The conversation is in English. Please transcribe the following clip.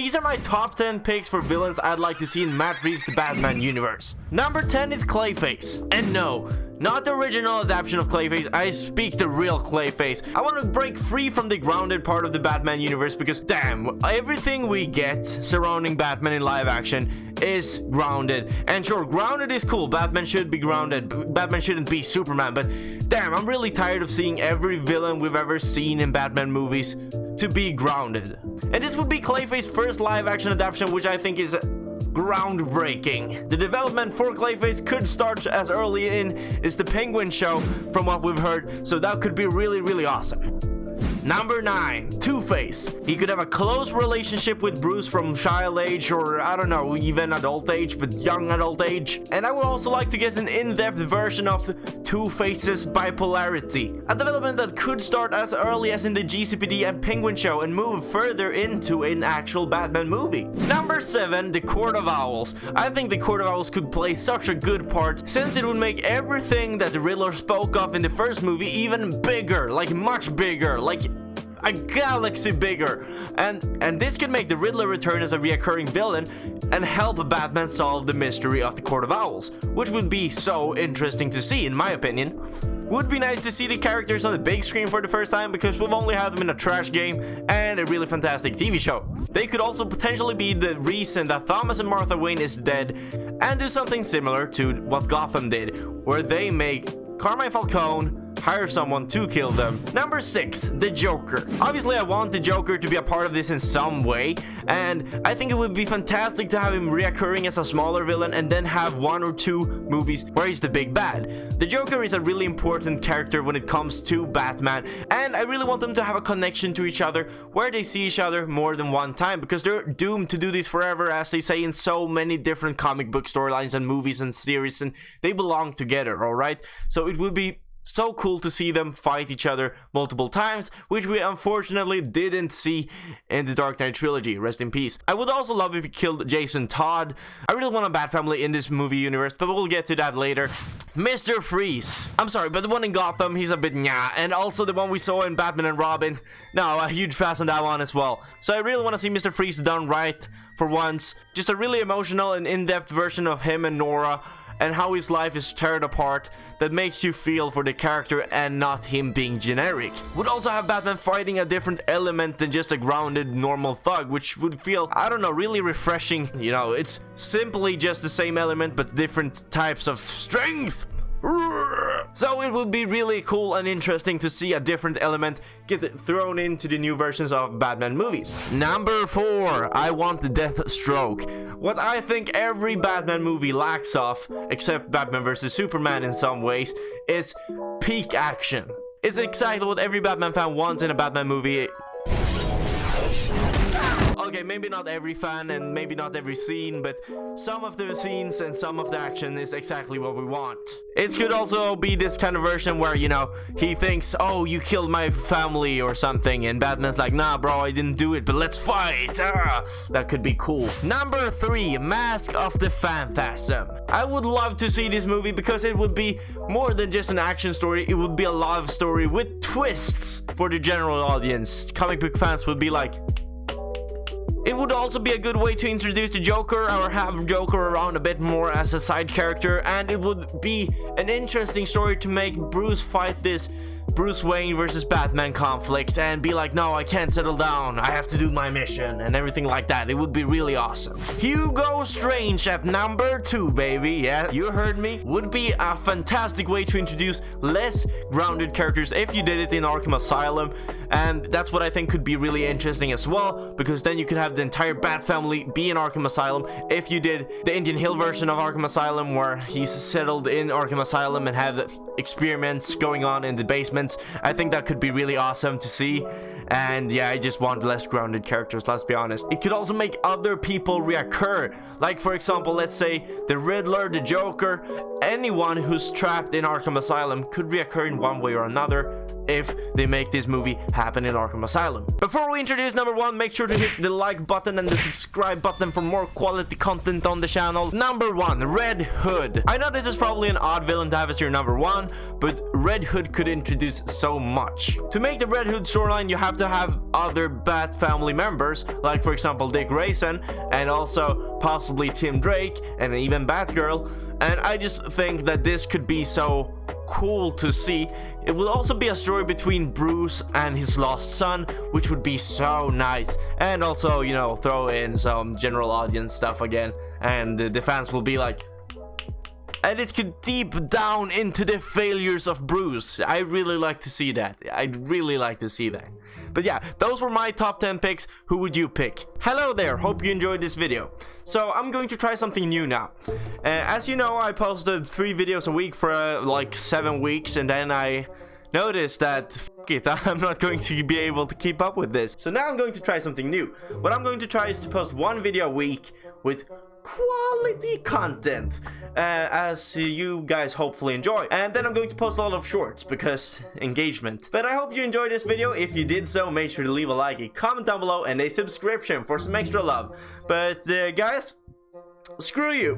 these are my top 10 picks for villains I'd like to see in Matt Reeves' The Batman universe. Number 10 is Clayface. And no, not the original adaptation of Clayface, I speak the real Clayface. I want to break free from the grounded part of the Batman universe because damn, everything we get surrounding Batman in live action is grounded. And sure, grounded is cool, Batman should be grounded, Batman shouldn't be Superman, but damn, I'm really tired of seeing every villain we've ever seen in Batman movies to be grounded. And this would be Clayface's first live action adaptation, which I think is groundbreaking. The development for Clayface could start as early in is the Penguin show from what we've heard, so that could be really awesome. Number 9, TwoFace. He could have a close relationship with Bruce from child age, or I don't know, even adult age, but young adult age. And I would also like to get an in-depth version of TwoFace's bipolarity. A development that could start as early as in the GCPD and Penguin show and move further into an actual Batman movie. Number 7, the Court of Owls. I think the Court of Owls could play such a good part, since it would make everything that the Riddler spoke of in the first movie even bigger, like much bigger, like a galaxy bigger. And this could make the Riddler return as a reoccurring villain and help Batman solve the mystery of the Court of Owls, which would be so interesting to see in my opinion. Would be nice to see the characters on the big screen for the first time, because we've only had them in a trash game and a really fantastic TV show. They could also potentially be the reason that Thomas and Martha Wayne is dead, and do something similar to what Gotham did, where they make Carmine Falcone hire someone to kill them. Number 6, the Joker. Obviously, I want the Joker to be a part of this in some way, and I think it would be fantastic to have him reoccurring as a smaller villain and then have 1 or 2 movies where he's the big bad. The Joker is a really important character when it comes to Batman, and I really want them to have a connection to each other where they see each other more than one time, because they're doomed to do this forever, as they say in so many different comic book storylines and movies and series, and they belong together, alright? So it would be so cool to see them fight each other multiple times, which we unfortunately didn't see in the Dark Knight trilogy. Rest in peace. I would also love if he killed Jason Todd. I really want a Bat family in this movie universe, but we'll get to that later. Mr. Freeze. I'm sorry, but the one in Gotham, he's a bit nyah. And also the one we saw in Batman and Robin. No, a huge pass on that one as well. So I really want to see Mr. Freeze done right for once. Just a really emotional and in-depth version of him and Nora, and how his life is torn apart, that makes you feel for the character and not him being generic. Would also have Batman fighting a different element than just a grounded normal thug, which would feel, I don't know, really refreshing. You know, it's simply just the same element but different types of strength. So it would be really cool and interesting to see a different element get thrown into the new versions of Batman movies. Number 4, I want the Deathstroke. What I think every Batman movie lacks of, except Batman vs Superman in some ways, is peak action. It's exactly what every Batman fan wants in a Batman movie. Okay, maybe not every fan and maybe not every scene, but some of the scenes and some of the action is exactly what we want. It could also be this kind of version where, you know, he thinks, oh, you killed my family or something, and Batman's like, nah bro, I didn't do it, but let's fight. That could be cool. Number 3, Mask of the Phantasm. I would love to see this movie because it would be more than just an action story. It would be a love story with twists for the general audience. Comic book fans would be like, it would also be a good way to introduce the Joker, or have Joker around a bit more as a side character, and it would be an interesting story to make Bruce fight this Bruce Wayne versus Batman conflict and be like, no, I can't settle down, I have to do my mission, and everything like that. It would be really awesome. Hugo Strange at number 2, baby. Yeah, you heard me. Would be a fantastic way to introduce less grounded characters if you did it in Arkham Asylum, and that's what I think could be really interesting as well, because then you could have the entire Bat family be in Arkham Asylum if you did the Indian Hill version of Arkham Asylum, where he's settled in Arkham Asylum and have experiments going on in the basements. I think that could be really awesome to see. And yeah, I just want less grounded characters, let's be honest. It could also make other people reoccur. Like, for example, let's say the Riddler, the Joker, anyone who's trapped in Arkham Asylum could reoccur in one way or another if they make this movie happen in Arkham Asylum. Before we introduce number 1, make sure to hit the like button and the subscribe button for more quality content on the channel. Number 1, Red Hood. I know this is probably an odd villain to have as your number 1, but Red Hood could introduce so much. To make the Red Hood storyline, you have to have other Bat family members, like for example Dick Grayson, and also possibly Tim Drake, and even Batgirl. And I just think that this could be so cool to see. It will also be a story between Bruce and his lost son, which would be so nice. And also, you know, throw in some general audience stuff again, and the fans will be like, and it could deep down into the failures of Bruce. I really like to see that. I'd really like to see that. But yeah, those were my top 10 picks. Who would you pick? Hello there, hope you enjoyed this video. So I'm going to try something new now. As you know, I posted 3 videos a week for like 7 weeks, and then I noticed that fuck it, I'm not going to be able to keep up with this. So now I'm going to try something new. What I'm going to try is to post 1 video a week with quality content, as you guys hopefully enjoy. And then I'm going to post a lot of shorts because engagement. But I hope you enjoyed this video. If you did so, make sure to leave a like, a comment down below, and a subscription for some extra love. But guys, screw you.